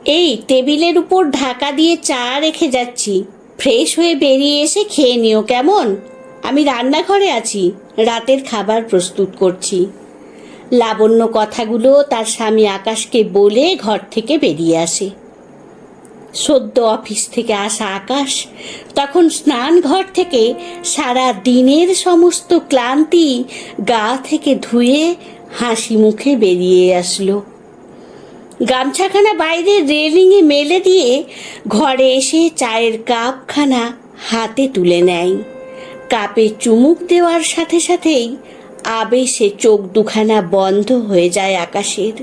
এই টেবিলের উপর ঢাকা দিয়ে চা রেখে যাচ্ছি, ফ্রেশ হয়ে বেরিয়ে এসে খেয়ে নিও কেমন? আমি রান্নাঘরে আছি, রাতের খাবার প্রস্তুত করছি। লাবণ্য কথাগুলো তার স্বামী আকাশকে বলে ঘর থেকে বেরিয়ে আসে। সদ্য অফিস থেকে আসা আকাশ তখন স্নান ঘর থেকে সারা দিনের সমস্ত ক্লান্তি গা থেকে ধুয়ে হাসি মুখে বেরিয়ে আসলো। গামছাখানা বাইরে রেলিংয়ে মেলে দিয়ে ঘরে এসে চায়ের কাপখানা হাতে তুলে নেয়। কাপে চুমুক দেওয়ার সাথে সাথেই আবেশে চোখ দুখানা বন্ধ হয়ে যায় আকাশের।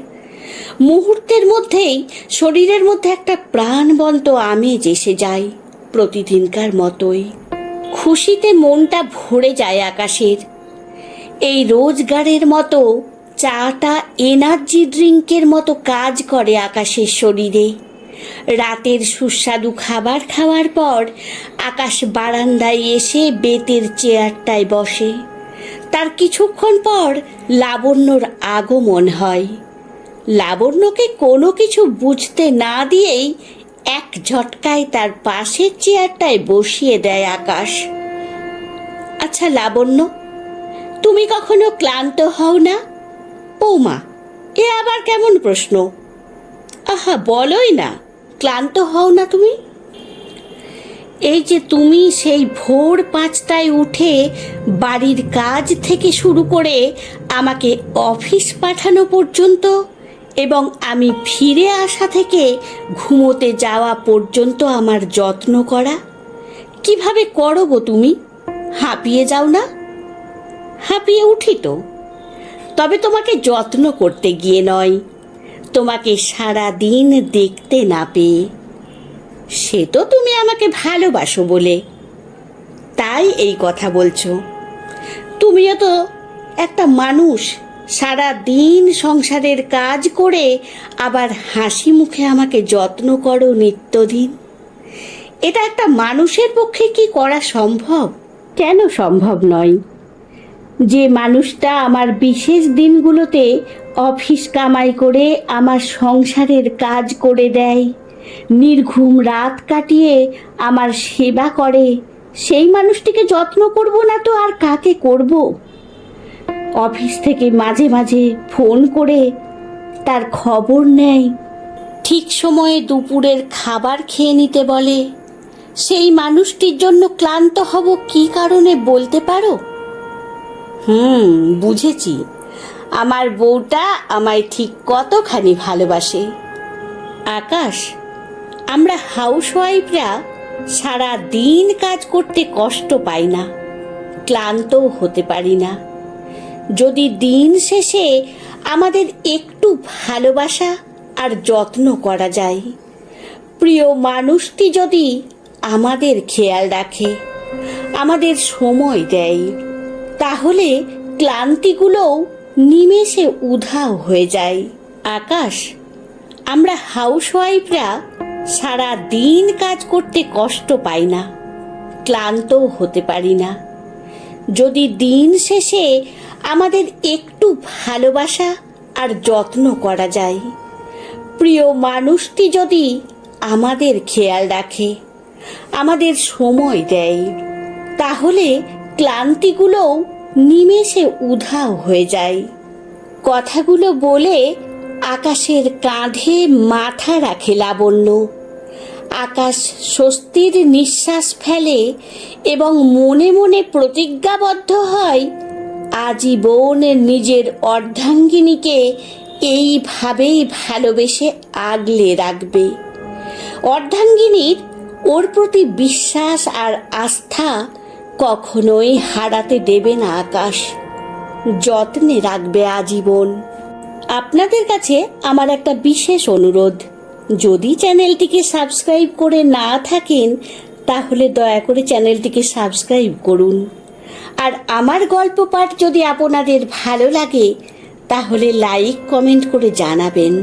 মুহূর্তের মধ্যেই শরীরের মধ্যে একটা প্রাণবন্ত আমেজ এসে যায়, প্রতিদিনকার মতোই। খুশিতে মনটা ভরে যায় আকাশের। এই রোজগারের মতো চাটা এনার্জি ড্রিঙ্কের মতো কাজ করে আকাশের শরীরে। রাতের সুস্বাদু খাবার খাওয়ার পর আকাশ বারান্দায় এসে বেতের চেয়ারটায় বসে। তার কিছুক্ষণ পর লাবণ্যর আগমন হয়। লাবণ্যকে কোনো কিছু বুঝতে না দিয়েই এক ঝটকায় তার পাশের চেয়ারটায় বসিয়ে দেয় আকাশ। আচ্ছা লাবণ্য, তুমি কখনো ক্লান্ত হও না? বৌমা, এ আবার কেমন প্রশ্ন? আহা, বলোই না, ক্লান্ত হও না তুমি? এই যে তুমি সেই ভোর 5টায় উঠে বাড়ির কাজ থেকে শুরু করে আমাকে অফিস পাঠানো পর্যন্ত এবং আমি ফিরে আসা থেকে ঘুমোতে যাওয়া পর্যন্ত আমার যত্ন করা, কিভাবে করো গো তুমি? হাঁপিয়ে যাও না? হাঁপিয়ে উঠি তো, তবে তোমাকে যত্ন করতে গিয়ে নয়, তোমাকে সারা দিন দেখতে না পেয়ে। সে তো তুমি আমাকে ভালোবাসো বলে, তাই এই কথা বলছো। তুমিও তো একটা মানুষ, সারা দিন সংসারের কাজ করে আবার হাসি মুখে আমাকে যত্ন করো নিত্যদিন। এটা একটা মানুষের পক্ষে কি করা সম্ভব? কেন সম্ভব নয়? যে মানুষটা আমার বিশেষ দিনগুলোতে অফিস কামাই করে আমার সংসারের কাজ করে দেয়, নির্ঘুম রাত কাটিয়ে আমার সেবা করে, সেই মানুষটিকে যত্ন করব না তো আর কাকে করব? অফিস থেকে মাঝে মাঝে ফোন করে তার খবর নেয়, ঠিক সময়ে দুপুরের খাবার খেয়ে নিতে বলে, সেই মানুষটির জন্য ক্লান্ত হব কি কারণে বলতে পারো? বুঝেছি, আমার বউটা আমায় ঠিক কতখানি ভালোবাসে। আকাশ, আমরা হাউসওয়াইফরা সারা দিন কাজ করতে কষ্ট পাই না, ক্লান্তও হতে পারি না, যদি দিন শেষে আমাদের একটু ভালোবাসা আর যত্ন করা যায়। প্রিয় মানুষটি যদি আমাদের খেয়াল রাখে, আমাদের সময় দেয়, তাহলে ক্লান্তিগুলোও নিমেষে উধাও হয়ে যায়। আকাশ, আমরা হাউসওয়াইফরা সারা দিন কাজ করতে কষ্ট পাই না, ক্লান্তও হতে পারি না, যদি দিন শেষে আমাদের একটু ভালোবাসা আর যত্ন করা যায়। প্রিয় মানুষটি যদি আমাদের খেয়াল রাখে, আমাদের সময় দেয়, তাহলে ক্লান্তিগুলোও নিমেষে উধাও হয়ে যায়। কথাগুলো বলে আকাশের কাঁধে মাথা রাখে লাবণ্য। আকাশ স্বস্তির নিঃশ্বাস ফেলে এবং মনে মনে প্রতিজ্ঞাবদ্ধ হয়, আজীবন নিজের অর্ধাঙ্গিনীকে এইভাবেই ভালোবেসে আগলে রাখবে। অর্ধাঙ্গিনীর ওর প্রতি বিশ্বাস আর আস্থা কখনোই হারাতে দেবে না আকাশ, যত্নে রাখবে আজীবন। আপনাদের কাছে আমার একটা বিশেষ অনুরোধ, যদি চ্যানেলটিকে সাবস্ক্রাইব করে না থাকেন তাহলে দয়া করে চ্যানেলটিকে সাবস্ক্রাইব করুন। আর আমার গল্প পাঠ যদি আপনাদের ভালো লাগে তাহলে লাইক কমেন্ট করে জানাবেন।